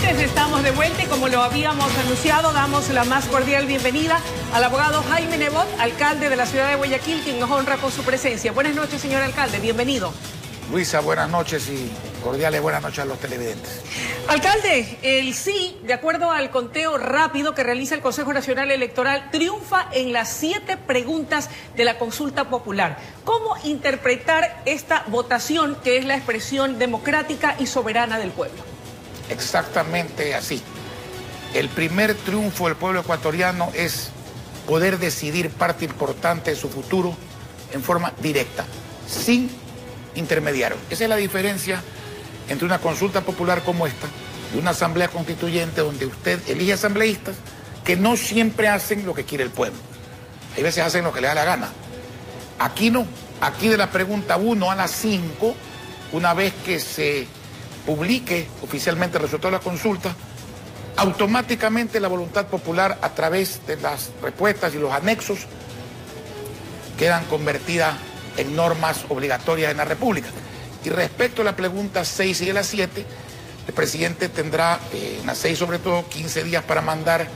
lunes estamos de vuelta y como lo habíamos anunciado, damos la más cordial bienvenida al abogado Jaime Nebot, alcalde de la ciudad de Guayaquil, quien nos honra con su presencia. Buenas noches, señor alcalde, bienvenido. Luisa, buenas noches y cordiales buenas noches a los televidentes. Alcalde, el sí, de acuerdo al conteo rápido que realiza el Consejo Nacional Electoral, triunfa en las 7 preguntas de la consulta popular. ¿Cómo interpretar esta votación que es la expresión democrática y soberana del pueblo? Exactamente así. El primer triunfo del pueblo ecuatoriano es poder decidir parte importante de su futuro en forma directa, sin intermediarios. Esa es la diferencia entre una consulta popular como esta y una asamblea constituyente donde usted elige asambleístas que no siempre hacen lo que quiere el pueblo. Hay veces hacen lo que le da la gana. Aquí no. Aquí de la pregunta 1 a la 5, una vez que se publique oficialmente el resultado de la consulta, automáticamente la voluntad popular a través de las respuestas y los anexos quedan convertidas en normas obligatorias en la República. Y respecto a la pregunta 6 y a la 7, el presidente tendrá, en las 6 sobre todo, 15 días para mandar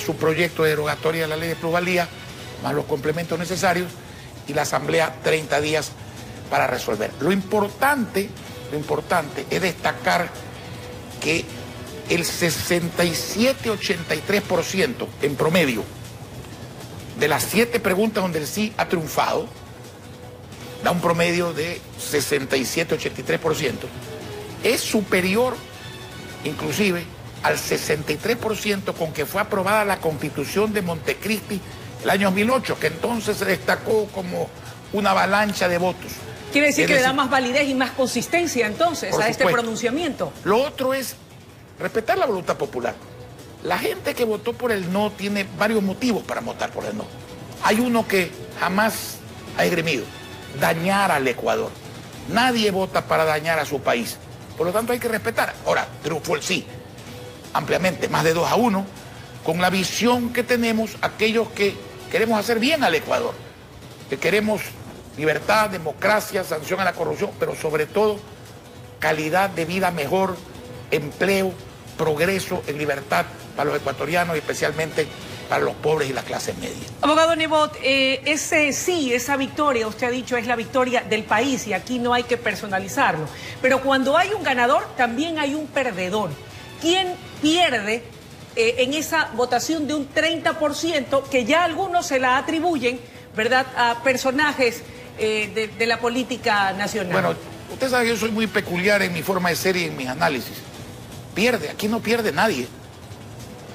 su proyecto de derogatoria de la ley de plusvalía, más los complementos necesarios, y la Asamblea 30 días para resolver. Lo importante es destacar que el 67-83% en promedio de las 7 preguntas donde el sí ha triunfado, da un promedio de 67-83%, es superior inclusive al 63% con que fue aprobada la Constitución de Montecristi el año 2008, que entonces se destacó como una avalancha de votos. Quiere decir que le da más validez y más consistencia entonces a este pronunciamiento. Lo otro es respetar la voluntad popular. La gente que votó por el no tiene varios motivos para votar por el no. Hay uno que jamás ha esgrimido: dañar al Ecuador. Nadie vota para dañar a su país. Por lo tanto hay que respetar. Ahora, triunfó el sí, ampliamente, más de 2-1, con la visión que tenemos aquellos que queremos hacer bien al Ecuador, que queremos libertad, democracia, sanción a la corrupción, pero sobre todo calidad de vida mejor, empleo, progreso en libertad para los ecuatorianos y especialmente para los pobres y la clase media. Abogado Nebot, ese sí, esa victoria, usted ha dicho, es la victoria del país y aquí no hay que personalizarlo. Pero cuando hay un ganador, también hay un perdedor. ¿Quién pierde en esa votación de un 30% que ya algunos se la atribuyen, ¿verdad?, a personajes de la política nacional? Bueno, usted sabe que yo soy muy peculiar en mi forma de ser y en mis análisis. Pierde, aquí no pierde nadie.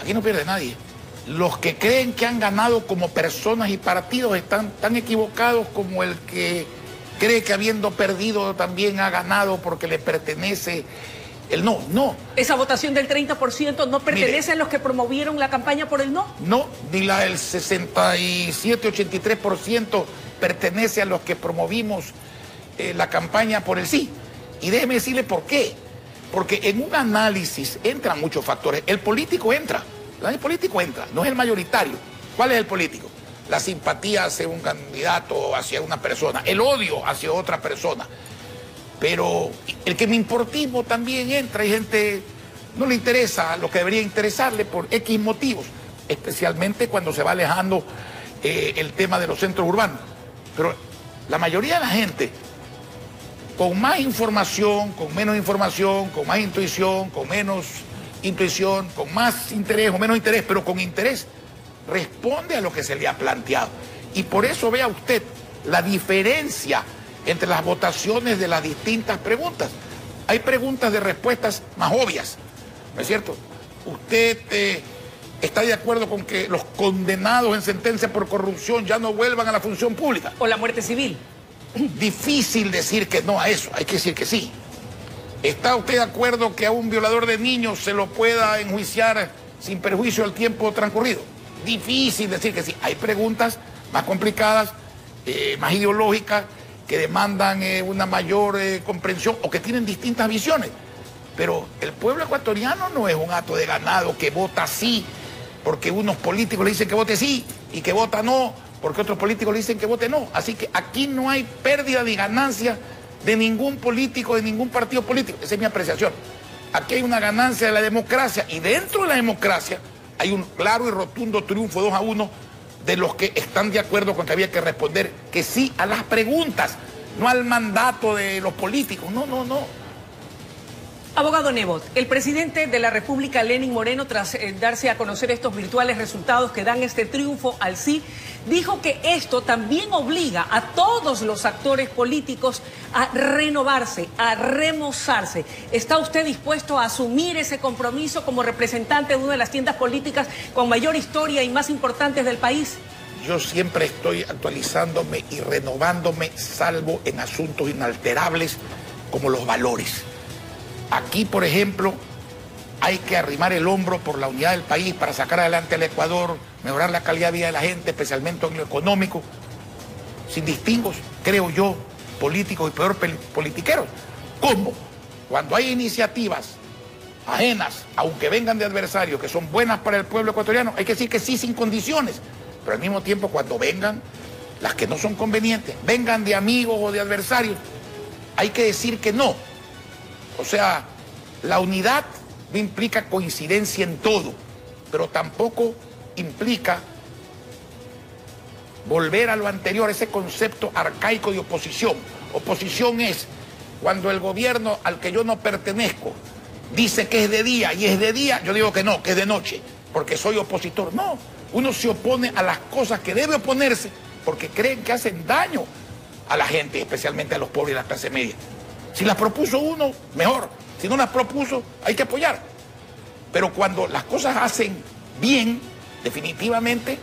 Aquí no pierde nadie. Los que creen que han ganado como personas y partidos están tan equivocados como el que cree que habiendo perdido también ha ganado porque le pertenece el no. No. ¿Esa votación del 30% no pertenece a los que promovieron la campaña por el no? No, ni la del 67-83% pertenece a los que promovimos la campaña por el sí. Y déjeme decirle por qué. Porque en un análisis entran muchos factores. El político entra. El político entra, no es el mayoritario. ¿Cuál es el político? La simpatía hacia un candidato, hacia una persona, el odio hacia otra persona. Pero el que me importismo también entra, y gente no le interesa lo que debería interesarle por X motivos, especialmente cuando se va alejando el tema de los centros urbanos. Pero la mayoría de la gente, con más información, con menos información, con más intuición, con menos intuición, con más interés o menos interés, pero con interés, responde a lo que se le ha planteado. Y por eso vea usted la diferencia entre las votaciones de las distintas preguntas. Hay preguntas de respuestas más obvias, ¿no es cierto? Usted está de acuerdo con que los condenados en sentencia por corrupción ya no vuelvan a la función pública. O la muerte civil. Difícil decir que no a eso, hay que decir que sí. ¿Está usted de acuerdo que a un violador de niños se lo pueda enjuiciar sin perjuicio al tiempo transcurrido? Difícil decir que sí. Hay preguntas más complicadas, más ideológicas, que demandan una mayor comprensión o que tienen distintas visiones. Pero el pueblo ecuatoriano no es un hato de ganado que vota sí porque unos políticos le dicen que vote sí y que vota no porque otros políticos le dicen que vote no. Así que aquí no hay pérdida ni ganancia de ningún político, de ningún partido político. Esa es mi apreciación. aquí hay una ganancia de la democracia y dentro de la democracia hay un claro y rotundo triunfo 2-1 de los que están de acuerdo con que había que responder que sí a las preguntas, no al mandato de los políticos. No. Abogado Nebot, el presidente de la República, Lenín Moreno, tras darse a conocer estos virtuales resultados que dan este triunfo al sí, dijo que esto también obliga a todos los actores políticos a renovarse, a remozarse. ¿Está usted dispuesto a asumir ese compromiso como representante de una de las tiendas políticas con mayor historia y más importantes del país? Yo siempre estoy actualizándome y renovándome, salvo en asuntos inalterables como los valores. Aquí, por ejemplo, hay que arrimar el hombro por la unidad del país para sacar adelante al Ecuador, mejorar la calidad de vida de la gente, especialmente en lo económico, sin distingos, creo yo, políticos y peor politiqueros. ¿Cómo? Cuando hay iniciativas ajenas, aunque vengan de adversarios, que son buenas para el pueblo ecuatoriano, hay que decir que sí sin condiciones, pero al mismo tiempo cuando vengan las que no son convenientes, vengan de amigos o de adversarios, hay que decir que no. O sea, la unidad no implica coincidencia en todo, pero tampoco implica volver a lo anterior, ese concepto arcaico de oposición. Oposición es cuando el gobierno al que yo no pertenezco dice que es de día y es de día, yo digo que no, que es de noche, porque soy opositor. No, uno se opone a las cosas que debe oponerse porque creen que hacen daño a la gente, especialmente a los pobres y a la clase media. Si las propuso uno, mejor. Si no las propuso, hay que apoyar. Pero cuando las cosas hacen bien, definitivamente,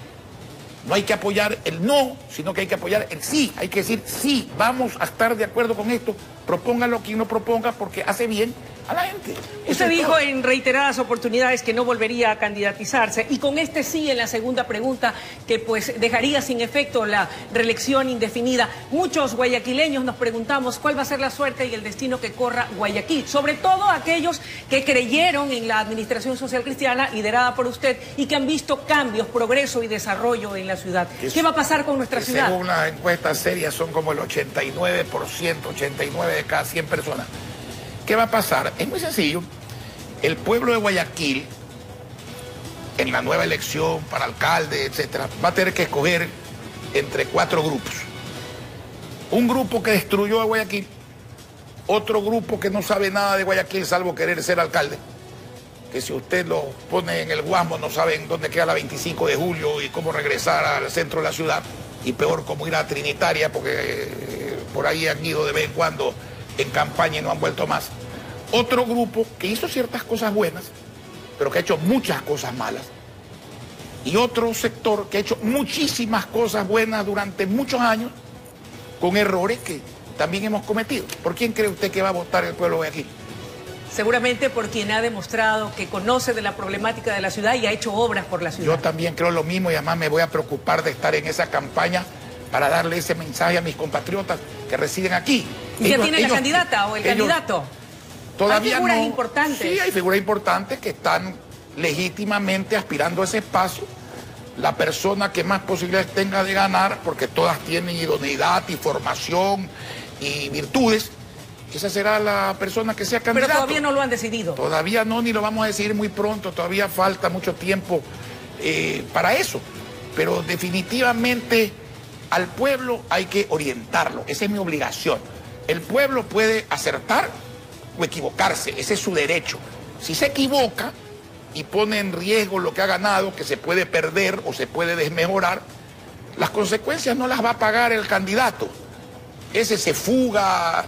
no hay que apoyar el no, sino que hay que apoyar el sí. Hay que decir, sí, vamos a estar de acuerdo con esto, propóngalo quien no proponga porque hace bien a la gente. Usted dijo en reiteradas oportunidades que no volvería a candidatizarse y con este sí en la segunda pregunta que pues dejaría sin efecto la reelección indefinida. Muchos guayaquileños nos preguntamos cuál va a ser la suerte y el destino que corra Guayaquil, sobre todo aquellos que creyeron en la administración social cristiana liderada por usted y que han visto cambios, progreso y desarrollo en la ciudad. ¿Qué va a pasar con nuestra ciudad? Según las encuestas serias son como el 89%, 89 de cada 100 personas. ¿Qué va a pasar? Es muy sencillo. El pueblo de Guayaquil, en la nueva elección para alcalde, etcétera, va a tener que escoger entre 4 grupos. Un grupo que destruyó a Guayaquil, otro grupo que no sabe nada de Guayaquil salvo querer ser alcalde, que si usted lo pone en el Guasmo no saben dónde queda la 25 de julio y cómo regresar al centro de la ciudad, y peor cómo ir a Trinitaria, porque por ahí han ido de vez en cuando en campaña y no han vuelto más. Otro grupo que hizo ciertas cosas buenas, pero que ha hecho muchas cosas malas. Y otro sector que ha hecho muchísimas cosas buenas durante muchos años, con errores que también hemos cometido. ¿Por quién cree usted que va a votar el pueblo de aquí? Seguramente por quien ha demostrado que conoce de la problemática de la ciudad y ha hecho obras por la ciudad. Yo también creo lo mismo y además me voy a preocupar de estar en esa campaña para darle ese mensaje a mis compatriotas que residen aquí. ¿Y ya tiene la candidata o el candidato? Todavía hay figuras no, importantes. Sí, hay figuras importantes que están legítimamente aspirando a ese espacio. La persona que más posibilidades tenga de ganar, porque todas tienen idoneidad y formación y virtudes, esa será la persona que sea candidata. Pero todavía no lo han decidido. Todavía no, ni lo vamos a decidir muy pronto, todavía falta mucho tiempo para eso. Pero definitivamente al pueblo hay que orientarlo, esa es mi obligación. El pueblo puede acertar o equivocarse, ese es su derecho. Si se equivoca y pone en riesgo lo que ha ganado, que se puede perder o se puede desmejorar, las consecuencias no las va a pagar el candidato. Ese se fuga,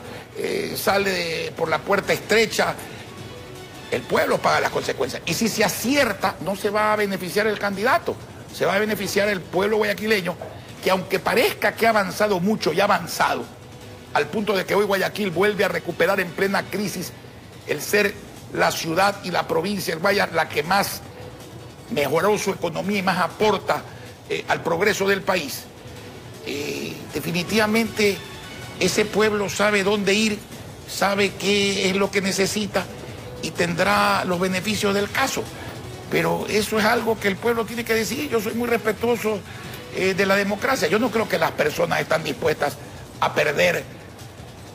sale por la puerta estrecha, el pueblo paga las consecuencias. Y si se acierta, no se va a beneficiar el candidato, se va a beneficiar el pueblo guayaquileño, que aunque parezca que ha avanzado mucho y ha avanzado, al punto de que hoy Guayaquil vuelve a recuperar en plena crisis el ser la ciudad y la provincia del Guayas la que más mejoró su economía y más aporta al progreso del país. Definitivamente ese pueblo sabe dónde ir, sabe qué es lo que necesita y tendrá los beneficios del caso. Pero eso es algo que el pueblo tiene que decidir. Yo soy muy respetuoso de la democracia. Yo no creo que las personas están dispuestas a perder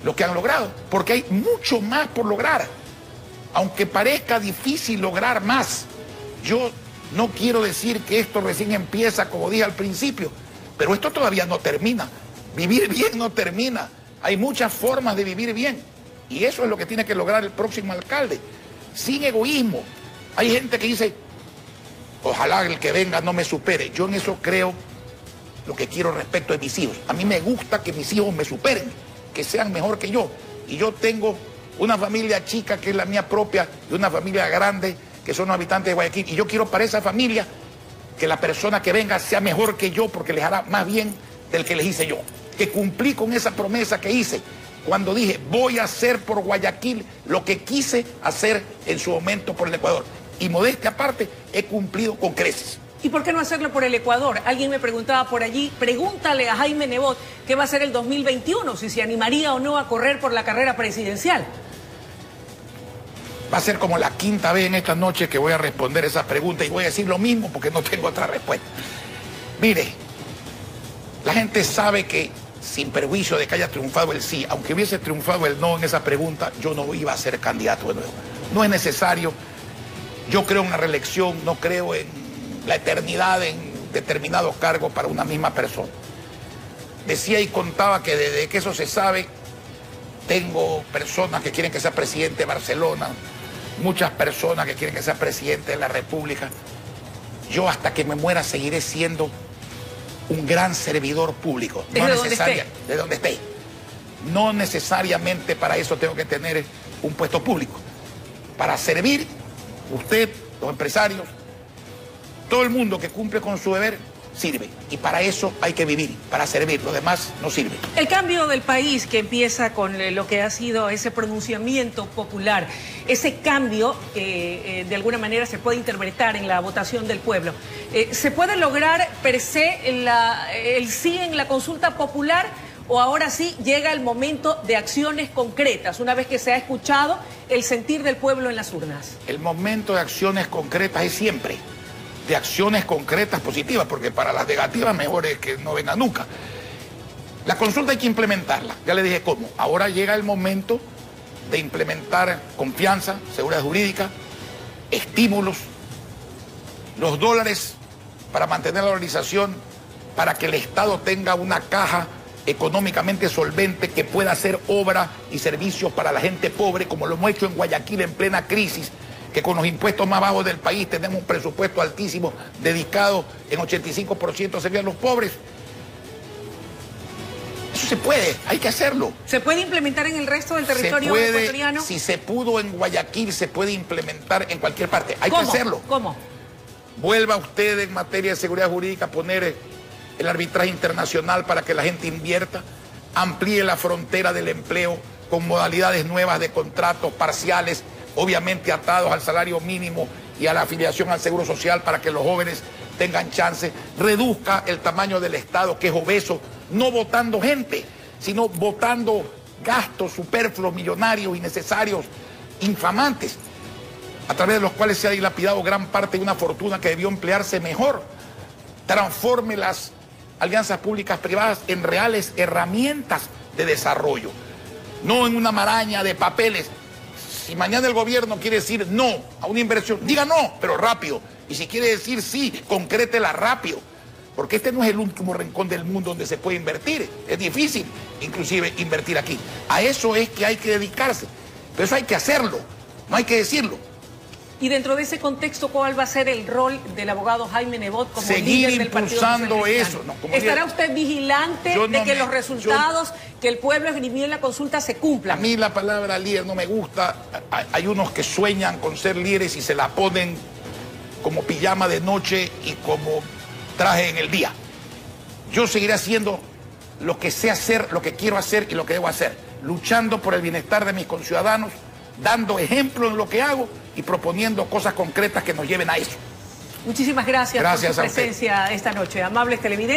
lo que han logrado, porque hay mucho más por lograr. aunque parezca difícil lograr más, yo no quiero decir que esto recién empieza, como dije al principio, pero esto todavía no termina. Vivir bien no termina. Hay muchas formas de vivir bien. Y eso es lo que tiene que lograr el próximo alcalde. Sin egoísmo. Hay gente que dice, ojalá el que venga no me supere. Yo en eso creo lo que quiero respecto de mis hijos. A mí me gusta que mis hijos me superen, que sean mejor que yo. Y yo tengo una familia chica que es la mía propia y una familia grande que son los habitantes de Guayaquil. Y yo quiero para esa familia que la persona que venga sea mejor que yo porque les hará más bien del que les hice yo. Que cumplí con esa promesa que hice cuando dije voy a hacer por Guayaquil lo que quise hacer en su momento por el Ecuador. Y modestia aparte, he cumplido con creces. ¿Y por qué no hacerlo por el Ecuador? Alguien me preguntaba por allí, pregúntale a Jaime Nebot qué va a ser el 2021, si se animaría o no a correr por la carrera presidencial. Va a ser como la quinta vez en esta noche que voy a responder esa pregunta y voy a decir lo mismo porque no tengo otra respuesta. Mire, la gente sabe que sin perjuicio de que haya triunfado el sí, aunque hubiese triunfado el no en esa pregunta, yo no iba a ser candidato de nuevo. No es necesario. Yo creo en una reelección, no creo en la eternidad en determinados cargos para una misma persona. Decía y contaba que desde que eso se sabe, tengo personas que quieren que sea presidente de Barcelona, muchas personas que quieren que sea presidente de la República. Yo hasta que me muera seguiré siendo un gran servidor público. ¿Desde donde esté? De donde esté. No necesariamente para eso tengo que tener un puesto público. Para servir, usted, los empresarios, todo el mundo que cumple con su deber, sirve. Y para eso hay que vivir, para servir. Lo demás no sirve. El cambio del país que empieza con lo que ha sido ese pronunciamiento popular, ese cambio que de alguna manera se puede interpretar en la votación del pueblo, ¿se puede lograr per se el sí en la consulta popular o ahora sí llega el momento de acciones concretas una vez que se ha escuchado el sentir del pueblo en las urnas? El momento de acciones concretas es siempre. De acciones concretas positivas, porque para las negativas mejor es que no venga nunca. La consulta hay que implementarla, ya le dije cómo. Ahora llega el momento de implementar confianza, seguridad jurídica, estímulos, los dólares para mantener la organización, para que el Estado tenga una caja económicamente solvente que pueda hacer obra y servicios para la gente pobre, como lo hemos hecho en Guayaquil en plena crisis, que con los impuestos más bajos del país tenemos un presupuesto altísimo dedicado en 85% a servir a los pobres. Eso se puede, hay que hacerlo. ¿Se puede implementar en el resto del territorio ecuatoriano? Si se pudo en Guayaquil, se puede implementar en cualquier parte. Hay que hacerlo. ¿Cómo? Vuelva usted en materia de seguridad jurídica a poner el arbitraje internacional para que la gente invierta, amplíe la frontera del empleo con modalidades nuevas de contratos parciales, obviamente atados al salario mínimo y a la afiliación al Seguro Social para que los jóvenes tengan chance, reduzca el tamaño del Estado que es obeso, no votando gente, sino votando gastos superfluos, millonarios, innecesarios, infamantes, a través de los cuales se ha dilapidado gran parte de una fortuna que debió emplearse mejor. Transforme las alianzas públicas privadas en reales herramientas de desarrollo, no en una maraña de papeles. Si mañana el gobierno quiere decir no a una inversión, diga no, pero rápido. Y si quiere decir sí, concrétela rápido. Porque este no es el último rincón del mundo donde se puede invertir. Es difícil, inclusive, invertir aquí. A eso es que hay que dedicarse. Pero eso hay que hacerlo, no hay que decirlo. Y dentro de ese contexto, ¿cuál va a ser el rol del abogado Jaime Nebot como seguir líder del Partido impulsando eso? No, ¿Estará usted vigilante de que los resultados que el pueblo esgrimió en la consulta se cumplan? A mí la palabra líder no me gusta. Hay unos que sueñan con ser líderes y se la ponen como pijama de noche y como traje en el día. Yo seguiré haciendo lo que sé hacer, lo que quiero hacer y lo que debo hacer, luchando por el bienestar de mis conciudadanos, dando ejemplo en lo que hago y proponiendo cosas concretas que nos lleven a eso. Muchísimas gracias por su a presencia esta noche. Amables televidentes.